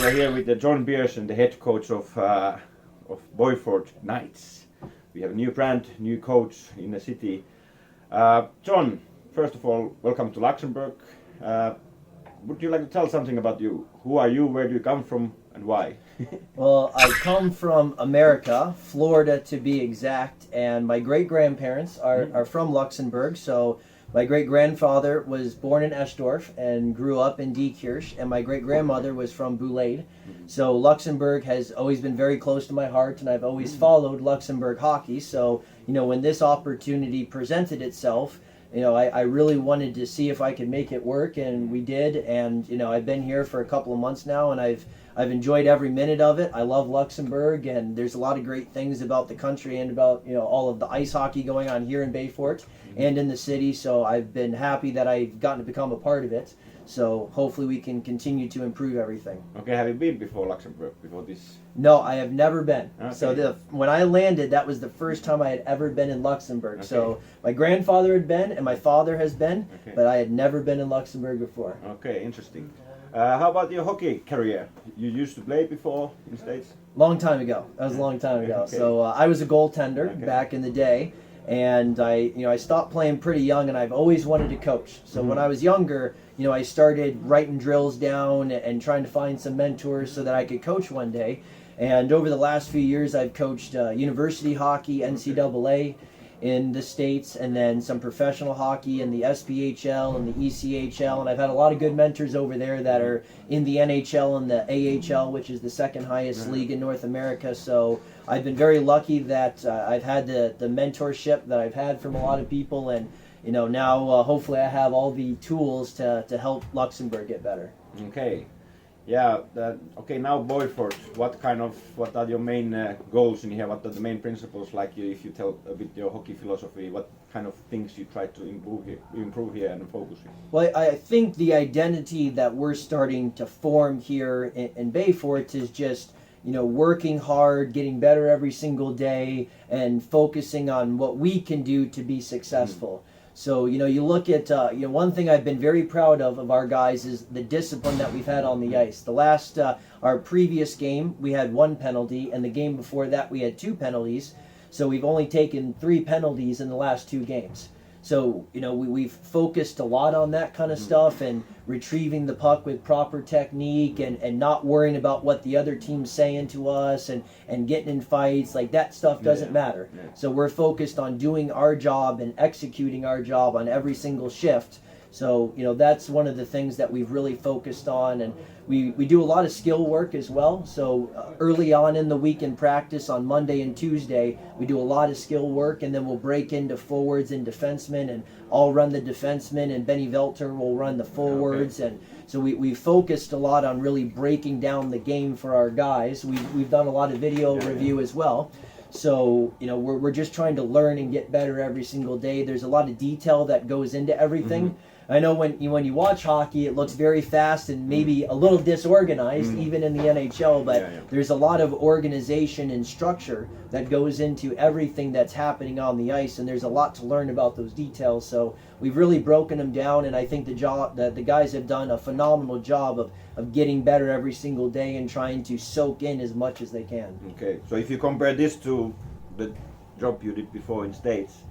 are here with John Bierchen, the head coach of Beaufort Knights. We have a new brand, new coach in the city. John, first of all, welcome to Luxembourg. Would you like to tell something about you? Who are you, where do you come from, and why? Well, I come from America, Florida to be exact, and my great-grandparents are from Luxembourg. So my great-grandfather was born in Estorff and grew up in Diekirch, and my great-grandmother was from Boulade. So Luxembourg has always been very close to my heart, and I've always followed Luxembourg hockey. So, when this opportunity presented itself, I really wanted to see if I could make it work, and we did. And I've been here for a couple of months now, and I've enjoyed every minute of it. I love Luxembourg, and there's a lot of great things about the country and about all of the ice hockey going on here in Beaufort and in the city. So I've been happy that I've gotten to become a part of it. So hopefully we can continue to improve everything. Okay, have you been before Luxembourg, before this? No, I have never been. Okay. So when I landed, that was the first time I had ever been in Luxembourg. Okay. So my grandfather had been, and my father has been, Okay. but I had never been in Luxembourg before. Okay, interesting. How about your hockey career? You used to play before in the States? Long time ago. That was a long time ago. Okay. So I was a goaltender back in the day, and I stopped playing pretty young, and I've always wanted to coach. So when I was younger, I started writing drills down and trying to find some mentors so that I could coach one day. And over the last few years, I've coached university hockey, NCAA in the States, and then some professional hockey in the SPHL and the ECHL. And I've had a lot of good mentors over there that are in the NHL and the AHL, which is the second highest league in North America. So I've been very lucky that I've had the mentorship that I've had from a lot of people, and now hopefully I have all the tools to help Luxembourg get better. Okay. Yeah. Okay. Now Beaufort. What are your main goals in here? What are the main principles? If you tell a bit your hockey philosophy, what kind of things you try to improve here and focus here? Well, I think the identity that we're starting to form here in Beaufort is just working hard, getting better every single day, and focusing on what we can do to be successful. So, you look at, one thing I've been very proud of our guys is the discipline that we've had on the ice. Our previous game, we had 1 penalty, and the game before that, we had 2 penalties. So we've only taken 3 penalties in the last 2 games. So, we've focused a lot on that kind of stuff and retrieving the puck with proper technique and not worrying about what the other team's saying to us and getting in fights. Like, that stuff doesn't matter. Yeah. So we're focused on doing our job and executing our job on every single shift. So, that's one of the things that we've really focused on. And we do a lot of skill work as well. So early on in the week in practice on Monday and Tuesday, we do a lot of skill work, and then we'll break into forwards and defensemen, and I'll run the defensemen, and Benny Velter will run the forwards. Okay. And so we focused a lot on really breaking down the game for our guys. We've done a lot of video review as well. So, we're just trying to learn and get better every single day. There's a lot of detail that goes into everything. I know when you watch hockey, it looks very fast and maybe a little disorganized, even in the NHL, but there's a lot of organization and structure that goes into everything that's happening on the ice, and there's a lot to learn about those details. So we've really broken them down, and I think the guys have done a phenomenal job of getting better every single day and trying to soak in as much as they can. Okay, so if you compare this to the job you did before in States,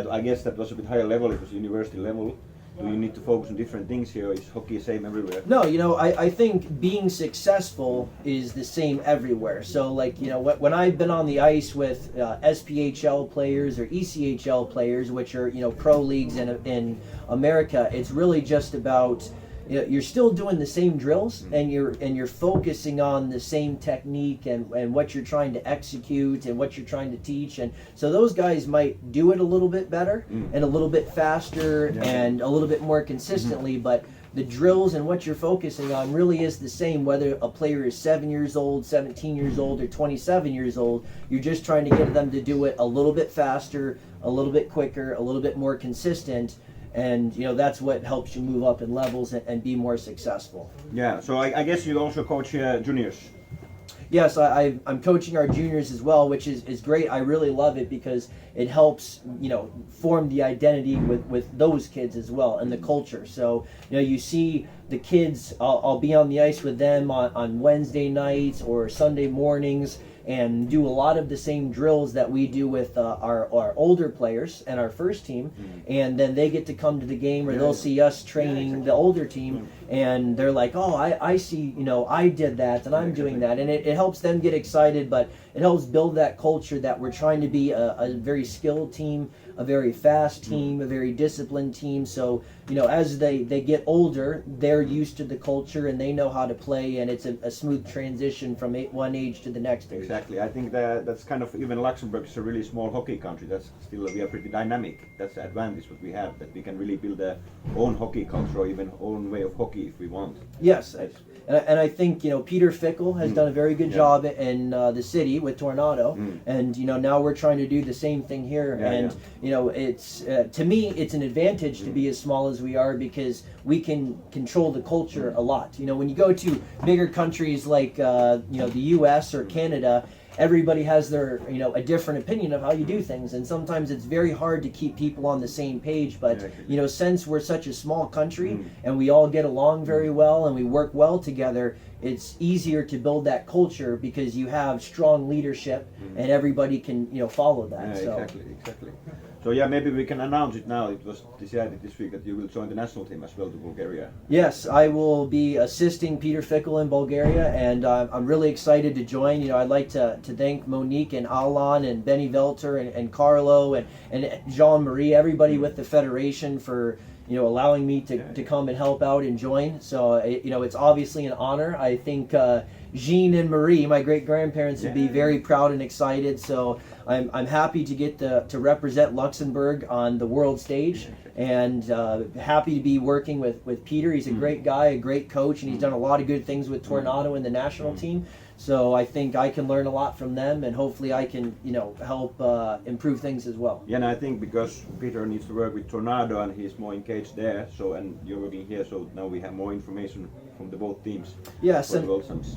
I guess that was a bit higher level, it was university level. Do you need to focus on different things here? Is hockey the same everywhere? No, I think being successful is the same everywhere. So, when I've been on the ice with SPHL players or ECHL players, which are, pro leagues in America, it's really just about, you're still doing the same drills, and you're focusing on the same technique and what you're trying to execute and what you're trying to teach. And so those guys might do it a little bit better and a little bit faster and a little bit more consistently, but the drills and what you're focusing on really is the same whether a player is 7 years old, 17 years old, or 27 years old. You're just trying to get them to do it a little bit faster, a little bit quicker, a little bit more consistent. And that's what helps you move up in levels and be more successful. Yeah, so I guess you also coach juniors. Yes, I'm coaching our juniors as well, which is great. I really love it because it helps, form the identity with those kids as well and the culture. So, you see the kids, I'll be on the ice with them on Wednesday nights or Sunday mornings, and do a lot of the same drills that we do with our older players and our first team, and then they get to come to the game, or they'll see us training the older team, and they're like, oh, I see, I did that, and I'm doing that, and it helps them get excited, but it helps build that culture that we're trying to be a very skilled team, a very fast team, a very disciplined team. So as they get older, they're used to the culture and they know how to play, and it's a smooth transition from one age to the next age. Exactly. I think that's kind of, even Luxembourg is a really small hockey country. That's still, we are pretty dynamic. That's the advantage what we have, that we can really build our own hockey culture, or even own way of hockey if we want. Yes. And I think Peter Fickle has done a very good job in the city with Tornado, and now we're trying to do the same thing here. It's to me, it's an advantage to be as small as we are, because we can control the culture a lot. When you go to bigger countries like the U.S. or Canada, everybody has their a different opinion of how you do things, and sometimes it's very hard to keep people on the same page. But since we're such a small country and we all get along very well and we work well together, it's easier to build that culture because you have strong leadership and everybody can follow that. Exactly. So maybe we can announce it now. It was decided this week that you will join the national team as well to Bulgaria. Yes, I will be assisting Peter Fickle in Bulgaria, and I'm really excited to join. I'd like to thank Monique and Alan and Benny Velter and Carlo and Jean-Marie, everybody with the Federation for allowing me to come and help out and join. So it's obviously an honor. I think Jean and Marie, my great-grandparents, would be very proud and excited. So I'm happy to get to represent Luxembourg on the world stage, and happy to be working with Peter. He's a great guy, a great coach, and he's done a lot of good things with Tornado in the national team. So I think I can learn a lot from them, and hopefully I can, help improve things as well. Yeah, and I think because Peter needs to work with Tornado and he's more engaged there, so, and you're working here, so now we have more information from the both teams. Yes, and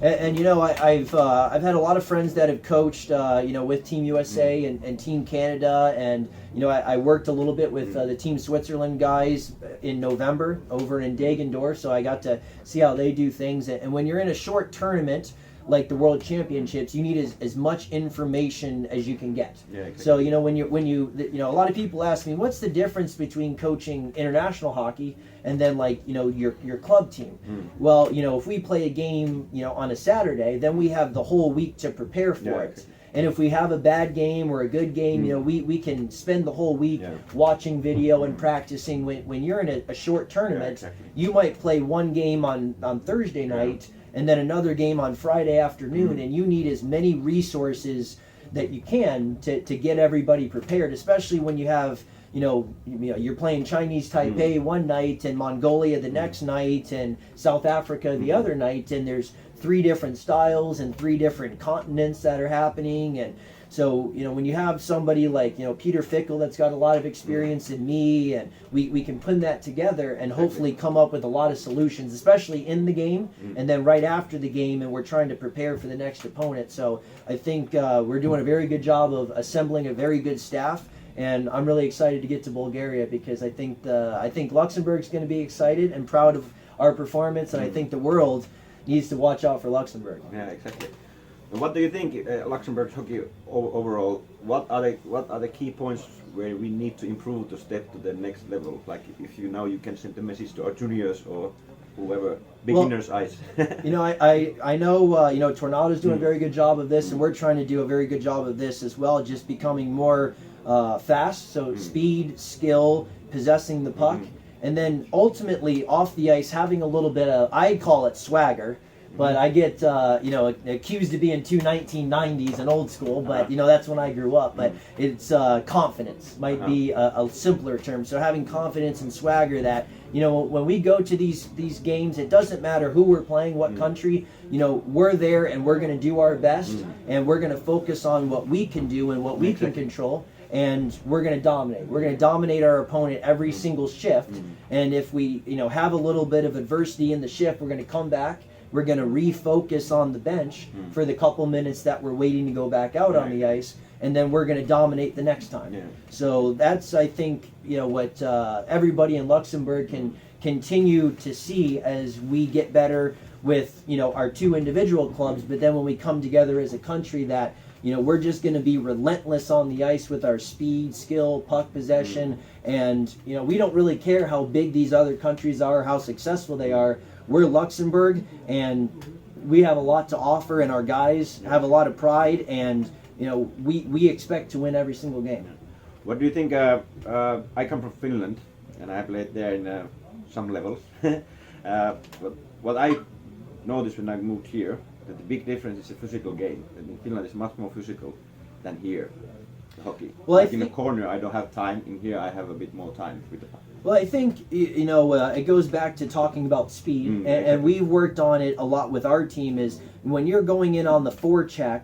I've had a lot of friends that have coached, with Team USA and Team Canada, and I worked a little bit with the Team Switzerland guys in November over in Dagendorf, so I got to see how they do things. And when you're in a short tournament like the World Championships, you need as much information as you can get. Exactly. So when you a lot of people ask me, what's the difference between coaching international hockey and then your club team? Well, if we play a game on a Saturday, then we have the whole week to prepare for it. And if we have a bad game or a good game, we can spend the whole week watching video and practicing. When you're in a short tournament, you might play one game on Thursday night and then another game on Friday afternoon, and you need as many resources that you can to get everybody prepared, especially when you have you're playing Chinese Taipei one night and Mongolia the next night and South Africa the other night, and there's 3 different styles and 3 different continents that are happening. And so when you have somebody like Peter Fickle that's got a lot of experience in me, and we can put that together and hopefully come up with a lot of solutions, especially in the game and then right after the game, and we're trying to prepare for the next opponent. So I think we're doing a very good job of assembling a very good staff, and I'm really excited to get to Bulgaria because I think Luxembourg's going to be excited and proud of our performance, and I think the world needs to watch out for Luxembourg. Yeah, exactly. And what do you think, Luxembourg hockey overall? What are the key points where we need to improve to step to the next level? Like if you can send a message to our juniors or whoever, beginners' eyes. I know Tornado's doing a very good job of this, and we're trying to do a very good job of this as well, just becoming more fast. So speed, skill, possessing the puck. And then ultimately off the ice, having a little bit of, I call it swagger, but I get accused of being too 1990s and old school, but that's when I grew up. But it's confidence might be a simpler term. So having confidence and swagger that when we go to these games, it doesn't matter who we're playing, what country. We're there and we're going to do our best, and we're going to focus on what we can do and what we can control. And we're going to dominate. We're going to dominate our opponent every single shift. And if we, have a little bit of adversity in the shift, we're going to come back. We're going to refocus on the bench for the couple minutes that we're waiting to go back out on the ice, and then we're going to dominate the next time. So that's, I think, what everybody in Luxembourg can continue to see as we get better with, you know, our two individual clubs, but then when we come together as a country that, you know, we're just going to be relentless on the ice with our speed, skill, puck possession, and, you know, we don't really care how big these other countries are, how successful they are. We're Luxembourg, and we have a lot to offer, and our guys have a lot of pride, and, you know, we expect to win every single game. What do you think? I come from Finland, and I played there in some levels. But what I noticed when I moved here, that the big difference is the physical game. In Finland, it's much more physical than here, the hockey. Well, like in the corner, I don't have time. In here, I have a bit more time with the puck. Well, I think, you know, it goes back to talking about speed, and we've worked on it a lot with our team, is when you're going in on the forecheck,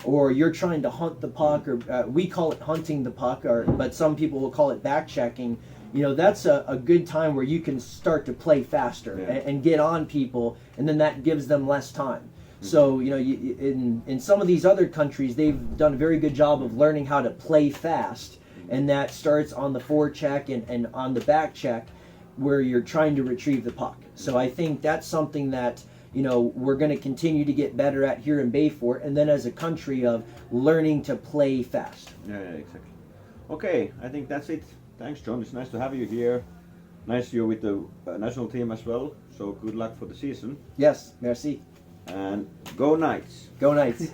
or you're trying to hunt the puck, or we call it hunting the puck, but some people will call it back checking. You know, that's a good time where you can start to play faster and get on people, and then that gives them less time. So, you know, in some of these other countries, they've done a very good job of learning how to play fast, and that starts on the forecheck and on the back check, where you're trying to retrieve the puck. So I think that's something that, you know, we're going to continue to get better at here in Beaufort, and then as a country of learning to play fast. Yeah, exactly. Okay, I think that's it. Thanks, John. It's nice to have you here. Nice you're with the national team as well. So good luck for the season. Yes, merci. And go Knights. Go Knights.